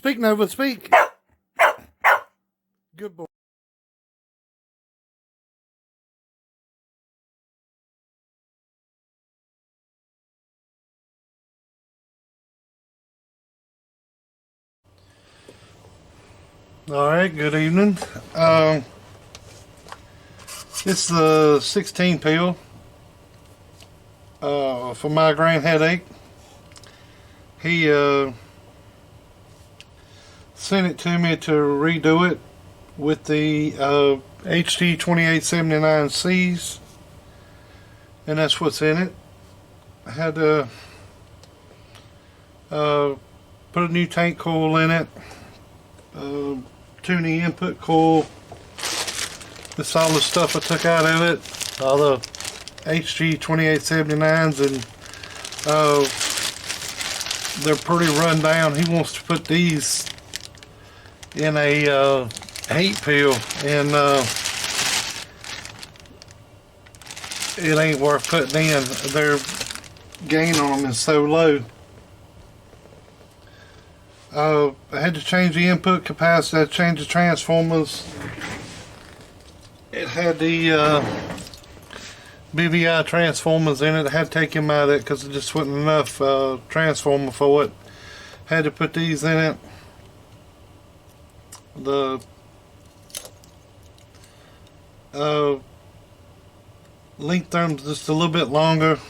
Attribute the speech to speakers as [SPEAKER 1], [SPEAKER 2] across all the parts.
[SPEAKER 1] Speak, Nova, speak. Good boy. All right, good evening. It's the 16 pill for migraine headache. He sent it to me to redo it with the HD 2879Cs, and that's what's in it. I had to put a new tank coil in it, tune the input coil. This all the stuff I took out of it, all the HG 2879s, and they're pretty run down. He wants to put these in a 8 pill, and it ain't worth putting in. Their gain on them is so low. I had to change the input capacity, I had to change the transformers. It had the BVI transformers in it. I had to take him out of it because it just wasn't enough transformer for it. Had to put these in it. The length term's just a little bit longer.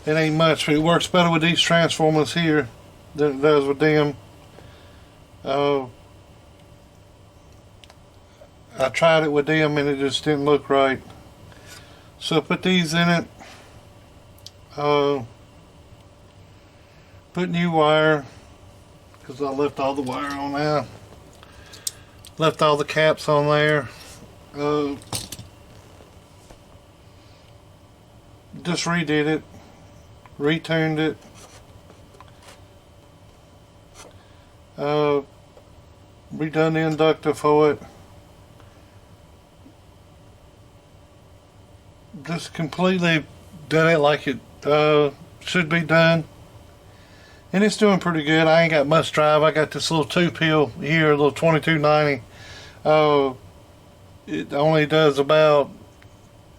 [SPEAKER 1] It ain't much, but it works better with these transformers here than it does with them. I tried it with them and it just didn't look right. So I put these in it. Put new wire, because I left all the wire on there. Left all the caps on there. Just redid it. Retuned it. Redone the inductor for it. Just completely done it like it should be done, and it's doing pretty good. I ain't got much drive. I got this little 2 pill here, a little 2290. It only does about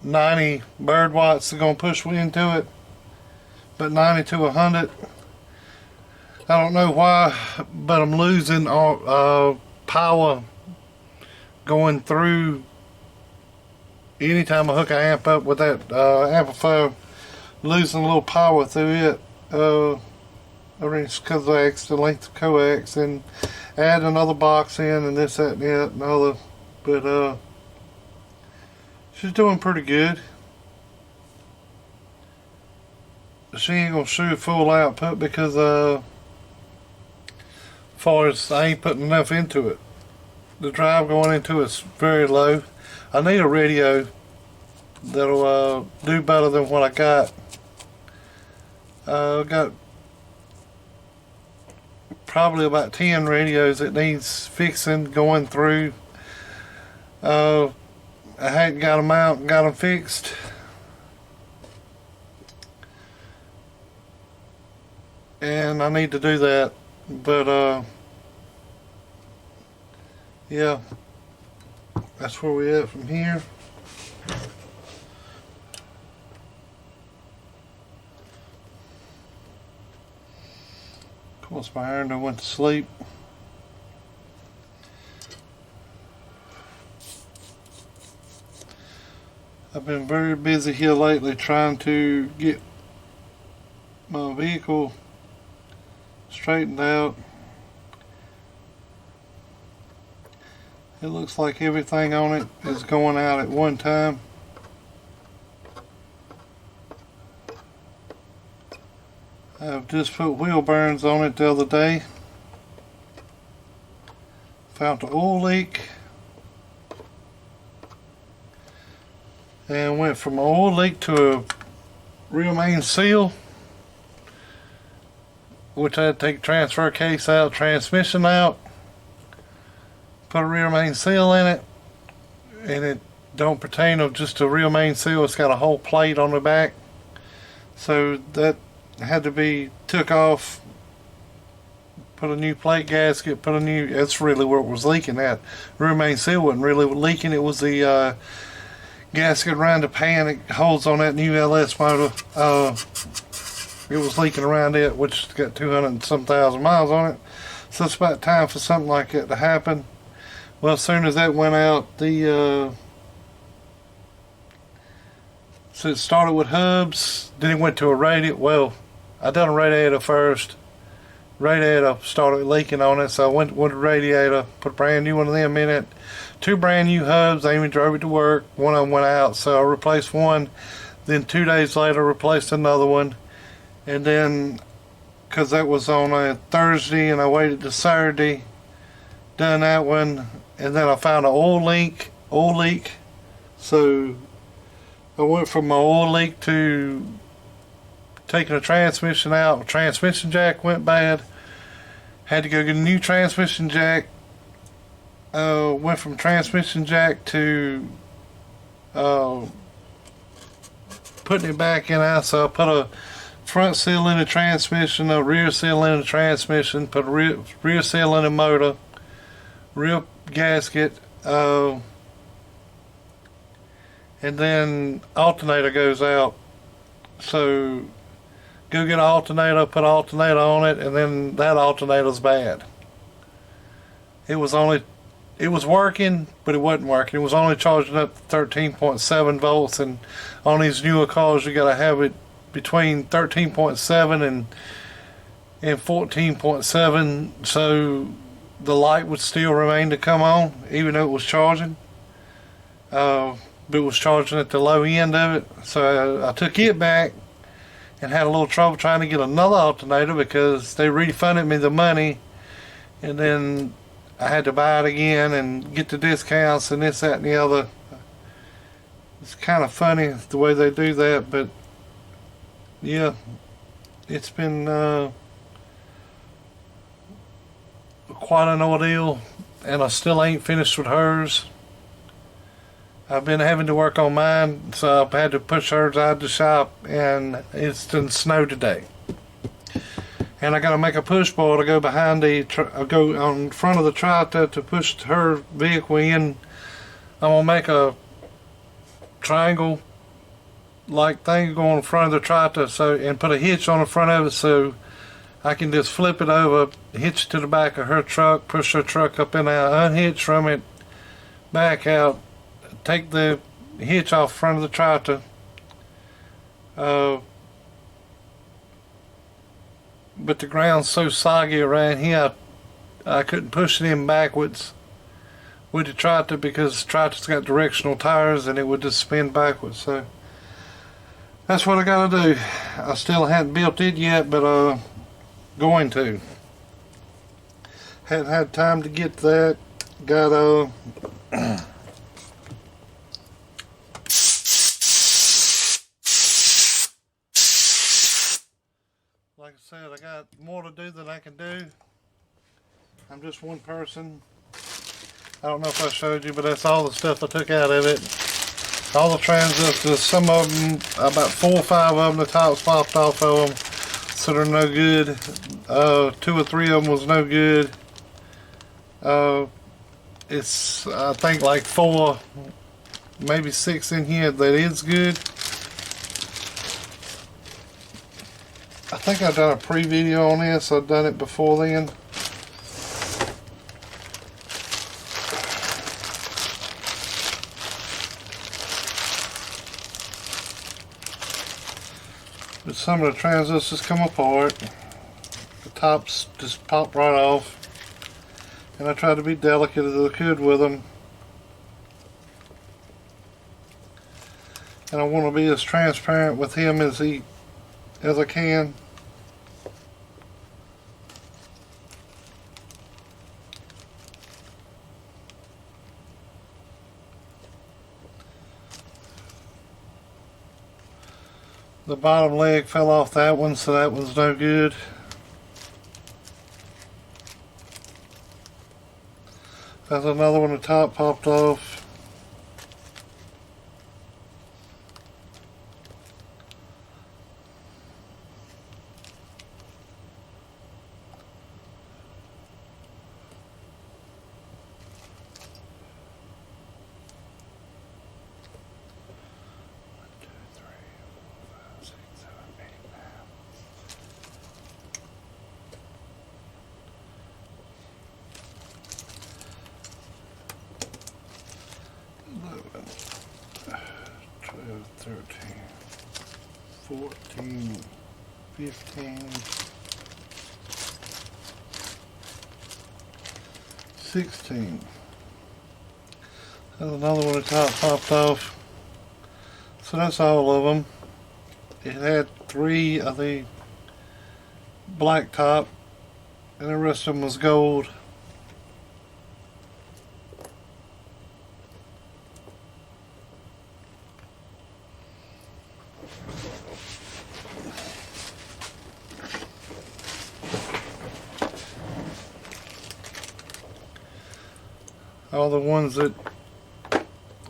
[SPEAKER 1] 90 bird watts. They're gonna push into it, but 90 to 100. I don't know why, but I'm losing power going through. Anytime I hook an amp up with that amplifier, losing a little power through it. I mean, it's because of the extra length of coax, and add another box in, and this, that, and that, and other. But she's doing pretty good. She ain't gonna shoot full output because as far as I ain't putting enough into it. The drive going into it's very low. I need a radio that'll do better than what I got. I got probably about 10 radios that needs fixing, going through. I hadn't got them out and got them fixed. And I need to do that. But yeah. That's where we at from here. Of course, my iron done went to sleep. I've been very busy here lately trying to get my vehicle straightened out. It looks like everything on it is going out at one time. I've just put wheel bearings on it the other day. Found an oil leak. And went from an oil leak to a real main seal, which I had to take transfer case out, transmission out. Put a rear main seal in it, and it don't pertain to just a rear main seal. It's got a whole plate on the back, so that had to be took off, put a new plate gasket, that's really where it was leaking at. The rear main seal wasn't really leaking, it was the gasket around the pan that holds on that new LS motor. It was leaking around it, which has got 200 and some thousand miles on it. So it's about time for something like that to happen. Well, as soon as that went out, so it started with hubs, then it went to a radiator. Well, I done a radiator first. Radiator started leaking on it, so I went with the radiator, put a brand new one of them in it. 2 brand new hubs. I even drove it to work. One of them went out, so I replaced one. Then 2 days later, replaced another one. And then, because that was on a Thursday, and I waited to Saturday, done that one. And then I found an oil leak. So I went from my oil leak to taking a transmission out. The transmission jack went bad. Had to go get a new transmission jack. Went from transmission jack to putting it back in there. So I put a front seal in the transmission, a rear seal in the transmission, put a rear seal in the motor, rear gasket, and then alternator goes out. So go get an alternator, put an alternator on it, and then that alternator's bad. It was working, but it wasn't working. It was only charging up 13.7 volts, and on these newer cars you gotta have it between 13.7 and 14.7, so the light would still remain to come on even though it was charging. But it was charging at the low end of it, so I took it back and had a little trouble trying to get another alternator because they refunded me the money, and then I had to buy it again and get the discounts and this, that, and the other. It's kind of funny the way they do that, but yeah, it's been quite an ordeal, and I still ain't finished with hers. I've been having to work on mine, so I've had to push hers out of the shop, and it's done snowed today. And I gotta make a push bar to go behind go on front of the tractor to push her vehicle in. I'm gonna make a triangle like thing go on front of the tractor, and put a hitch on the front of it so I can just flip it over, hitch to the back of her truck, push her truck up in there, unhitch from it, back out, take the hitch off front of the tractor. But the ground's so soggy around here, I couldn't push it in backwards with the tractor because the tractor's got directional tires and it would just spin backwards. So that's what I gotta do. I still hadn't built it yet, but going to. Hadn't had time to get that. Got like I said, I got more to do than I can do. I'm just one person. I don't know if I showed you, but that's all the stuff I took out of it. All the transistors, some of them, about 4 or 5 of them, the tops popped off of them, so they're no good. 2 or 3 of them was no good. It's, I think, like 4, maybe 6 in here that is good. I think I've done a pre-video on this. I've done it before then. But some of the transistors come apart. The tops just pop right off. And I try to be delicate as I could with them. And I want to be as transparent with him as I can. The bottom leg fell off that one, so that was no good. There's another one, the top popped off. 13, 14, 15, 16. There's another one that got popped off. So that's all of them. It had 3 of the black top, and the rest of them was gold. All the ones that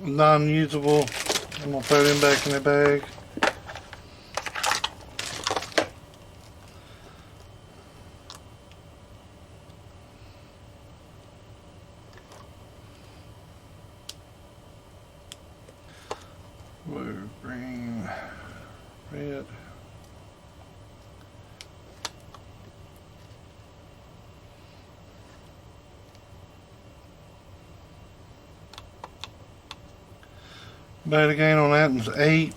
[SPEAKER 1] non-usable, I'm gonna throw them back in the bag. Blue, green, red. Beta gain on that was 8.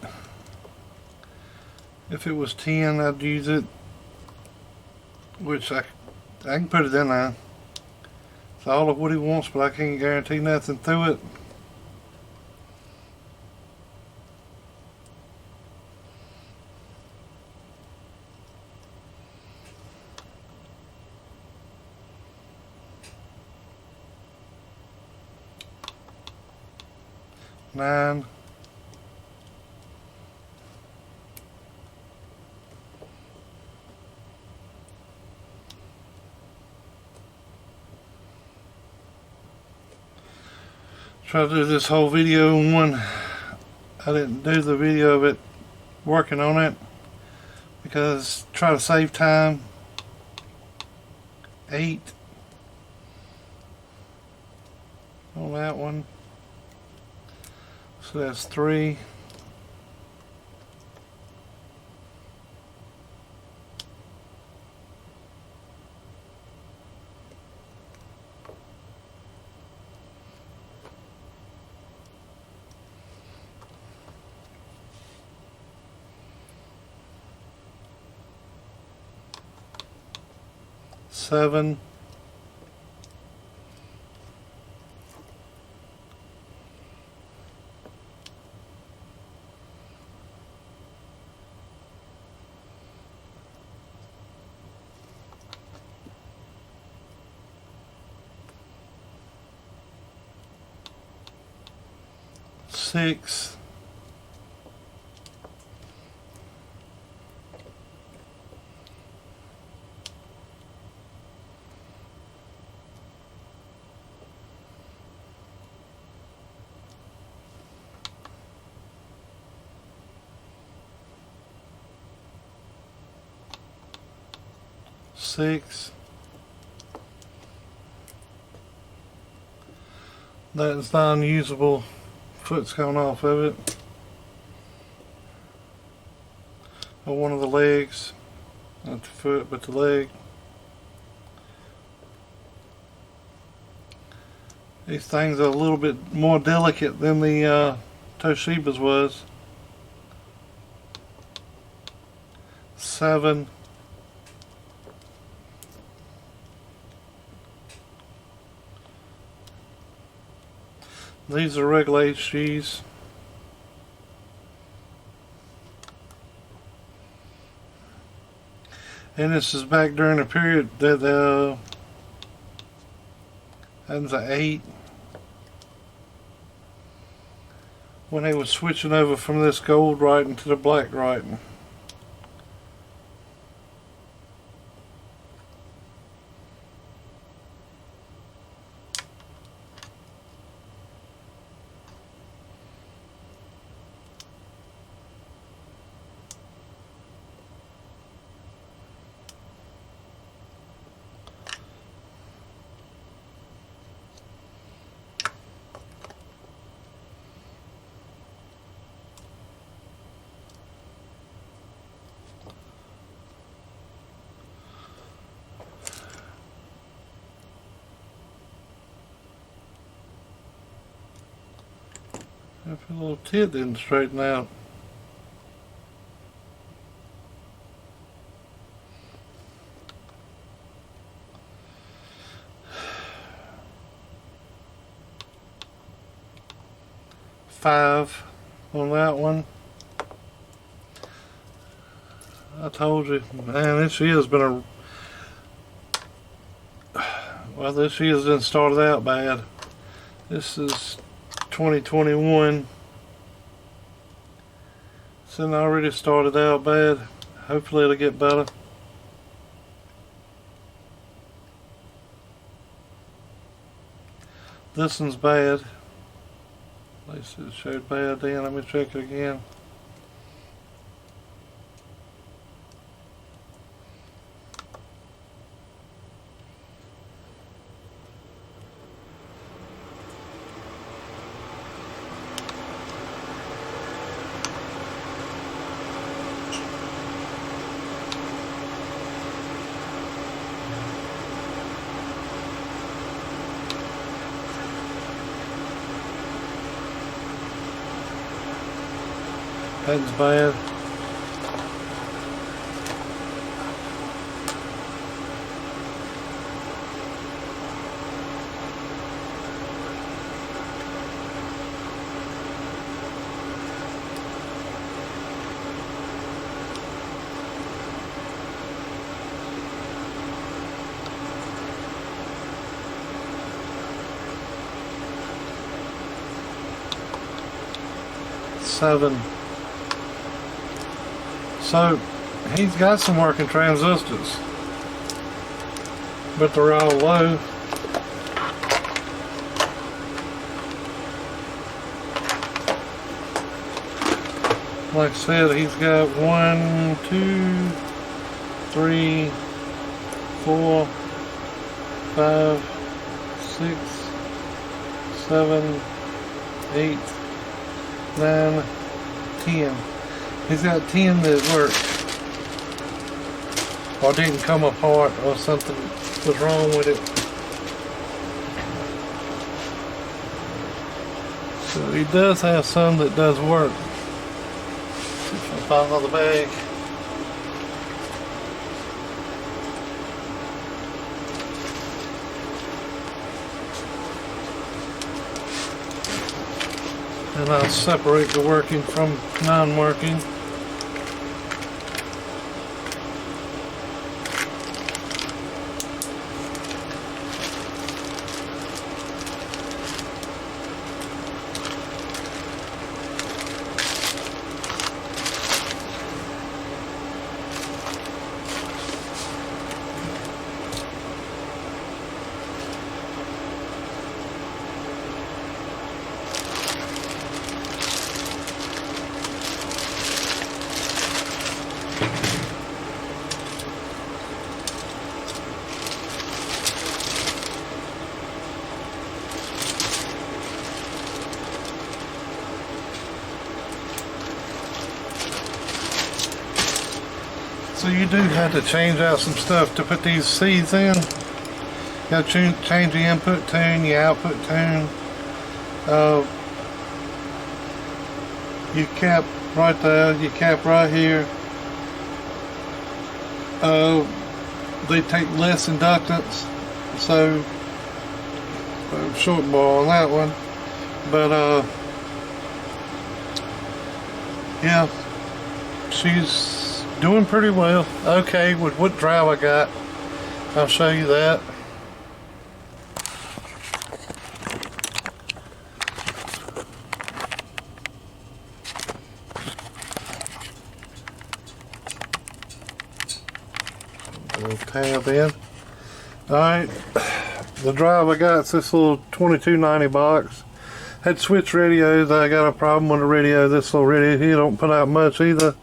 [SPEAKER 1] If it was 10, I'd use it, which I can put it in there. It's all of what he wants, but I can't guarantee nothing through it. Nine. Try to do this whole video in one. I didn't do the video of it working on it because try to save time. 8 on that one. So that's 3. Seven. 6. 6. That's non-usable. Foot's gone off of it. Or one of the legs. Not the foot, but the leg. These things are a little bit more delicate than the Toshiba's was. 7. These are regular HGs. And this is back during a period that that was an 8. When they was switching over from this gold writing to the black writing. If a little tit didn't straighten out. 5 on that one. I told you, man, this year's been well, this year's done started out bad. This is 2021. It's already started out bad. Hopefully it'll get better. This one's bad. At least it showed bad then. Let me check it again. That's bad. Seven. So he's got some working transistors, but they're all low. Like I said, he's got 1, 2, 3, 4, 5, 6, 7, 8, 9, 10. He's got 10 that work, or didn't come apart, or something was wrong with it. So he does have some that does work. I'll find another bag. And I'll separate the working from non-working. So you do have to change out some stuff to put these seeds in. You got to change the input tune, the output tune. Your cap right there, your cap right here. They take less inductance, so short ball on that one. But yeah, she's doing pretty well. Okay, with what drive I got, I'll show you that. Little tab in. Alright, the drive I got is this little 2290 box. Had switch radios. I got a problem with the radio. This little radio here don't put out much either.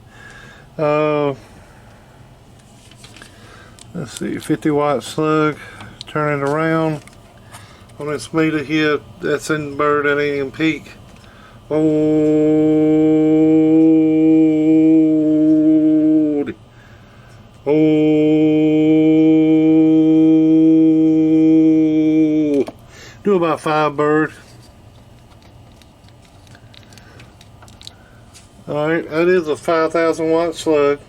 [SPEAKER 1] Let's see, 50 watt slug. Turn it around on this meter here. That's in bird at AM peak. Hold. Hold. Do about 5 bird. Alright, that is a 5,000 watt slug.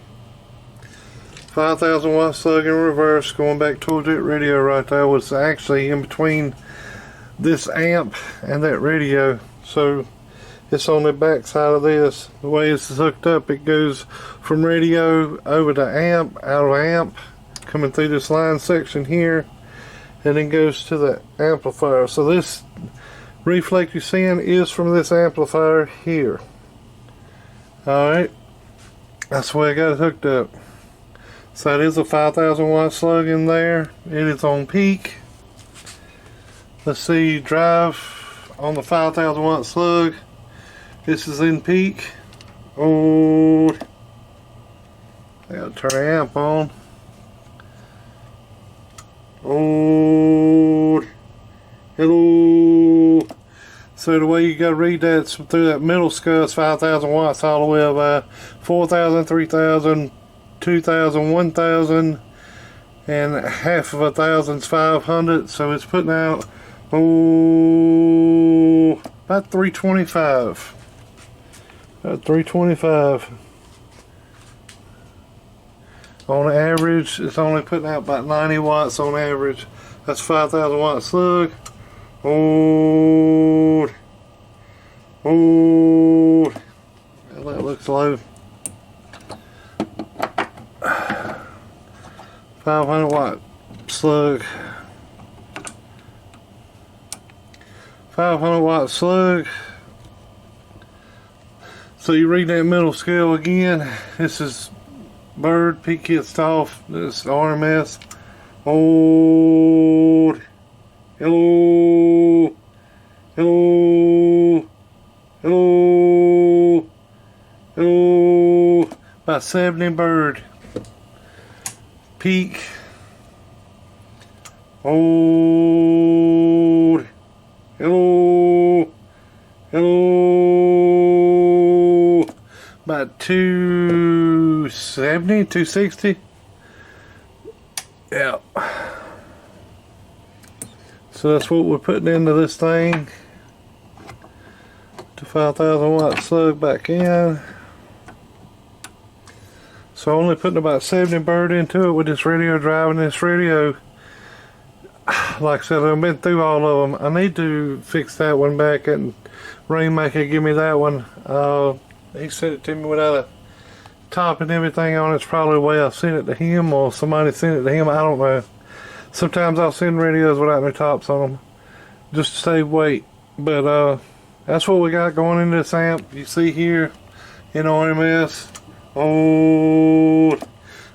[SPEAKER 1] 5,000 watt slug in reverse, going back towards that radio right there. Was actually in between this amp and that radio. So It's on the back side of this. The way this is hooked up, it goes from radio over to amp, out of amp, coming through this line section here, and then goes to the amplifier. So this reflect you're seeing is from this amplifier here. Alright, that's the way I got it hooked up. So it is a 5,000 watt slug in there. It is on peak. Let's see, drive on the 5,000 watt slug. This is in peak. Oh, I gotta turn the amp on. Oh, hello. So the way you gotta read that through that middle scale is 5,000 watts all the way up 4,000, 3,000, 2,000, 1,000, and half of 1,000's 500. So it's putting out about 325. About 325. On average, it's only putting out about 90 watts on average. That's 5,000 watt slug. Oh, well, that looks low. 500 watt slug. 500 watt slug. So you read that middle scale again. This is bird, peak gets off. This is RMS. Oh, hello, hello, hello, hello. About 70 bird. Peak. Oh, hello, hello. About 270, 260. Yeah. So that's what we're putting into this thing. To 5,000 watt slug back in. So only putting about 70 bird into it with this radio, driving this radio. Like I said, I've been through all of them. I need to fix that one back, and Rainmaker give me that one. He sent it to me without a top and everything on it. It's probably the way I sent it to him, or somebody sent it to him. I don't know. Sometimes I'll send radios without no tops on them, just to save weight. But that's what we got going into this amp. You see here in RMS. Oh,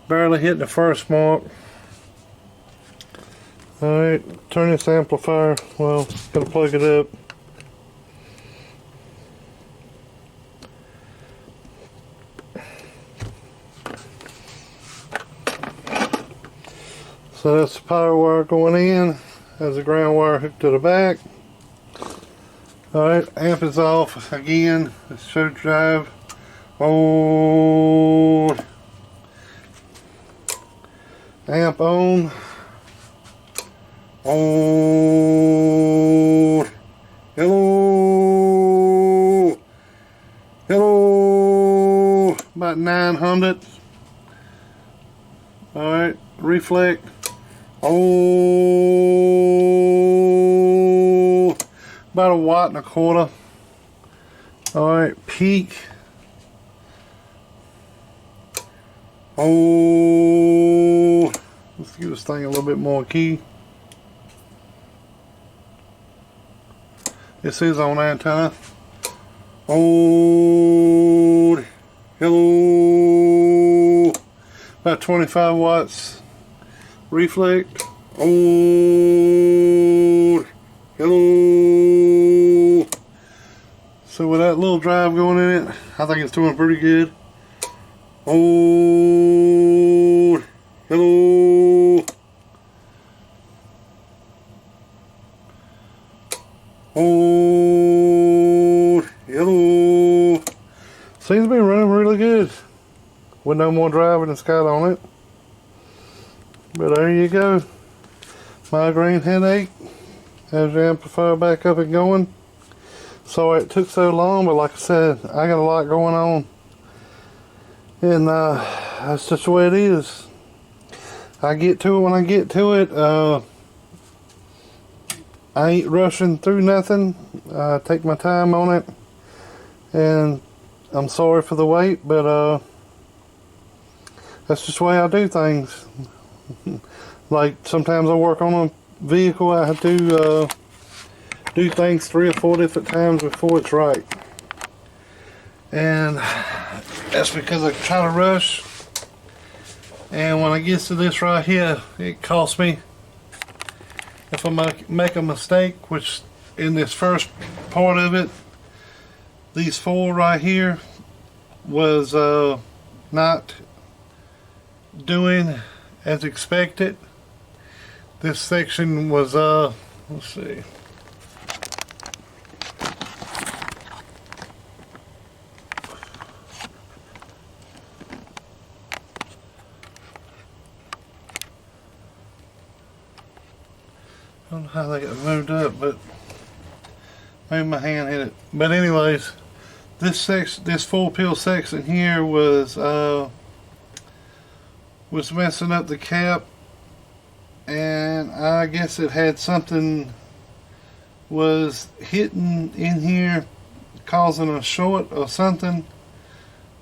[SPEAKER 1] barely hitting the first mark. Alright, turn this amplifier. Well, gotta plug it up. So that's the power wire going in. There's a ground wire hooked to the back. Alright, amp is off again. Let's show drive. Oh, amp on. Oh, hello, hello. About 900. Alright, reflect. Oh, about 1.25 watts. Alright, peak. Oh, let's give this thing a little bit more key. This is on antenna. Oh, hello. About 25 watts. Reflect. Oh, hello. So with that little drive going in it, I think it's doing pretty good. Oh, hello. Oh, hello. Seems to be running really good with no more driving and Scott on it. But there you go. Migraine headache. Has the amplifier back up and going. Sorry it took so long, but like I said, I got a lot going on. And that's just the way it is. I get to it when I get to it. I ain't rushing through nothing. I take my time on it. and I'm sorry for the wait, but that's just the way I do things. Like sometimes I work on a vehicle, I have to do things 3 or 4 different times before it's right, and that's because I try to rush. And when I get to this right here, it costs me, if I make a mistake, which in this first part of it, these 4 right here was not doing as expected. This section was let's see, I don't know how they got moved up, but maybe my hand hit it. But anyways, this section, this 4-pill section here was messing up the cap, and I guess it had something was hitting in here, causing a short or something.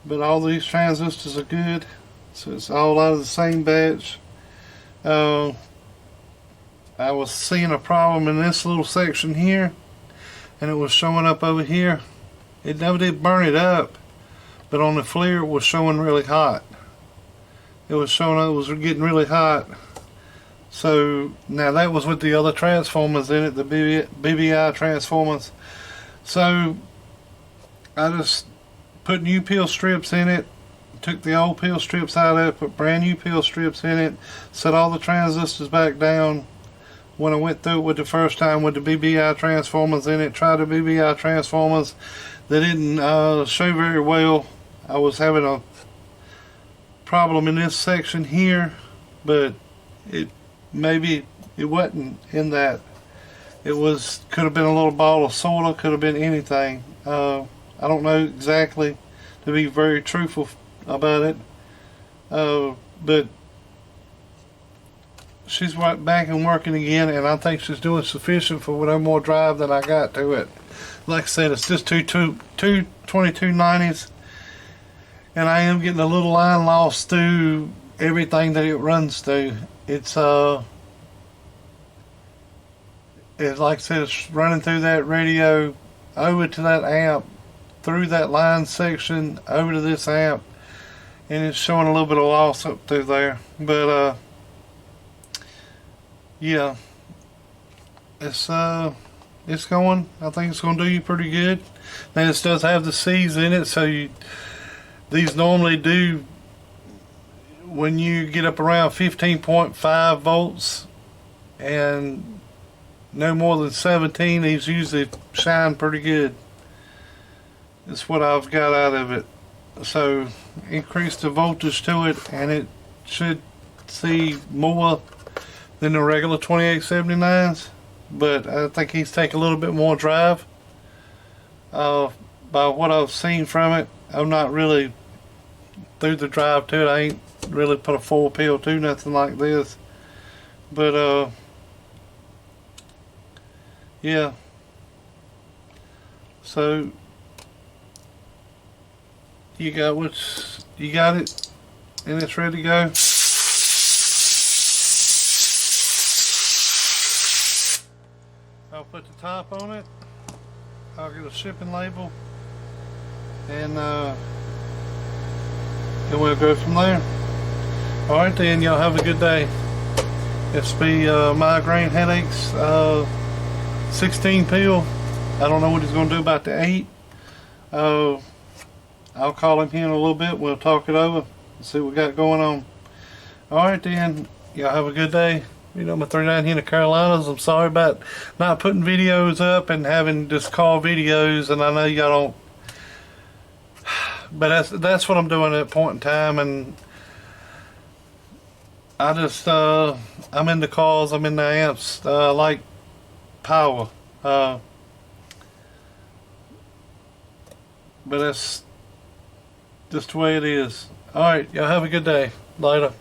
[SPEAKER 1] But all these transistors are good, so it's all out of the same batch. I was seeing a problem in this little section here, and it was showing up over here. It never did burn it up, but on the FLIR it was showing really hot. It was showing up, it was getting really hot. So now that was with the other transformers in it, the BBI transformers. So I just put new peel strips in it, took the old peel strips out of it, put brand new peel strips in it, set all the transistors back down. When I went through it with the first time with the BBI transformers in it, tried the BBI transformers, they didn't show very well. I was having a problem in this section here, but maybe it wasn't in that. It was, could have been a little ball of soda, could have been anything. I don't know exactly, to be very truthful about it, but she's right back and working again, and I think she's doing sufficient for no more drive than I got to it. Like I said, it's just two 2290s, and I am getting a little line loss through everything that it runs through. It's like I said, it's running through that radio over to that amp, through that line section over to this amp, and it's showing a little bit of loss up through there. But yeah, it's going. I think it's going to do you pretty good. Now this does have the C's in it, so these normally do, when you get up around 15.5 volts and no more than 17, these usually shine pretty good. That's what I've got out of it. So increase the voltage to it, and it should see more than the regular 2879s, but I think he's taking a little bit more drive. By what I've seen from it, I'm not really through the drive to it. I ain't really put a 4-pill to nothing like this, but yeah. So you got it, and it's ready to go. I'll put the top on it, I'll get a shipping label, and we'll go from there. Alright then, y'all have a good day. It's be migraine headaches, 16 pill. I don't know what he's going to do about the 8. I'll call him here in a little bit, we'll talk it over and see what we got going on. Alright then, y'all have a good day. You know, my 39 here in the Carolinas. I'm sorry about not putting videos up and having just call videos, and I know y'all don't, but that's what I'm doing at a point in time, and I just I'm in the calls, I'm in the amps, I like power, but that's just the way it is. Alright, y'all have a good day. Later.